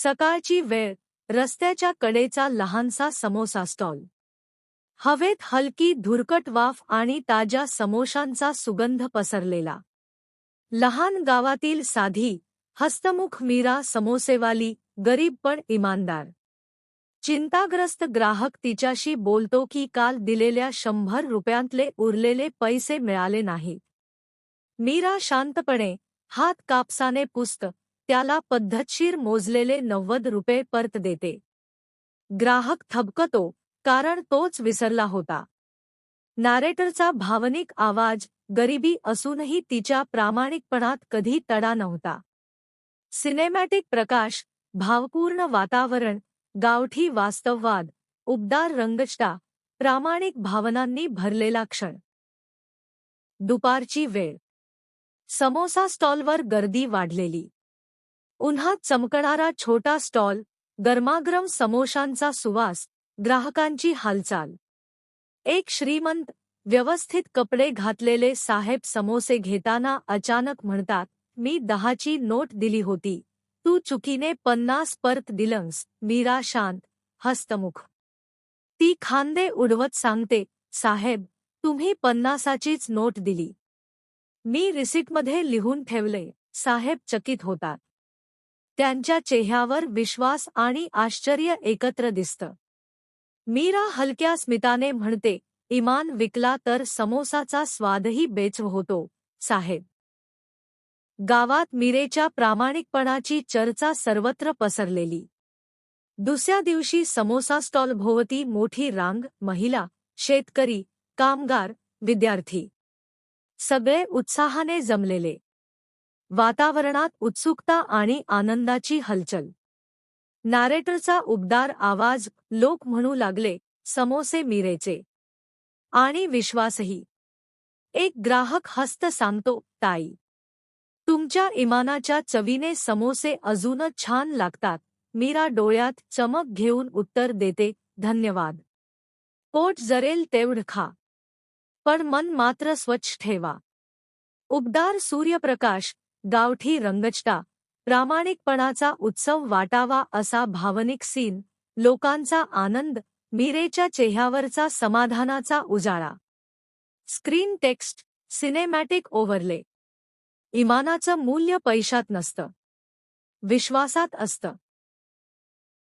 सकाळची वेळ, रस्त्याच्या कडेचा लहानसा समोसा स्टॉल. हवेत हलकी धुरकट वाफ आणि ताज्या समोशांचा सुगंध पसरलेला. लहान गावातील साधी, हस्तमुख मीरा समोसेवाली, गरीब पण इमानदार. चिंताग्रस्त ग्राहक तिच्याशी बोलतो की काल दिलेल्या 100 रुपयांतले उरलेले पैसे मिळाले नाहीत. मीरा शांतपणे, हात कापसाने पुसत, त्याला पद्धतशीर मोजलेले 90 रुपये परत देते. ग्राहक थबकतो, कारण तोच विसरला होता. नॅरेटरचा भावनिक आवाज, गरिबी असूनही तिच्या प्रामाणिकपणात कधी तडा नव्हता. सिनेमॅटिक प्रकाश, भावपूर्ण वातावरण, गावठी वास्तववाद, उबदार रंगछटा, प्रामाणिक भावनांनी भरलेला क्षण. दुपारची वेळ. समोसा स्टॉलवर गर्दी वाढलेली. उन्हात चमकणारा छोटा स्टॉल, गरमागरम समोशांचा सुवास, ग्राहकांची हालचाल. एक श्रीमंत, व्यवस्थित कपडे घातलेले साहेब समोसे घेताना अचानक म्हणतात, "मी 10ची नोट दिली होती, तू चुकीने 50 परत दिलंस." मीरा शांत, हस्तमुख. ती खांदे उडवत सांगते, "साहेब, तुम्ही 50चीच नोट दिली. मी रिसीटमध्ये लिहून ठेवले." साहेब चकित होतात. त्यांच्या चेहऱ्यावर विश्वास आणि आश्चर्य एकत्र दिसतं. मीरा हलक्या स्मिताने म्हणते, "इमान विकला तर समोसाचा स्वादही बेचव होतो, साहेब." गावात मीरेच्या प्रामाणिकपणाची चर्चा सर्वत्र पसरलेली. दुसऱ्या दिवशी समोसा स्टॉल भोवती मोठी रांग, महिला, शेतकरी, कामगार, विद्यार्थी. सगळे उत्साहाने जमलेले. वातावरणात उत्सुकता आणि आनंदाची हलचल. नॅरेटरचा उबदार आवाज, लोक म्हणू लागले, "समोसे मीरेचे." आणि विश्वासही. एक ग्राहक हस्त सांगतो, "ताई, तुमच्या इमानाच्या चवीने समोसे अजूनच छान लागतात." मीरा डोळ्यात चमक घेऊन उत्तर देते, "धन्यवाद. पोट जरेल तेवढं खा. पण मन मात्र स्वच्छ ठेवा." उबदार सूर्यप्रकाश, गावठी रंगछटा, प्रामाणिकपणाचा उत्सव वाटावा असा भावनिक सीन, लोकांचा आनंद, मीरेच्या चेहऱ्यावरचा समाधानाचा उजाळा. Screen text, cinematic overlay. इमानाचं मूल्य पैशात नसतं, विश्वासात असतं.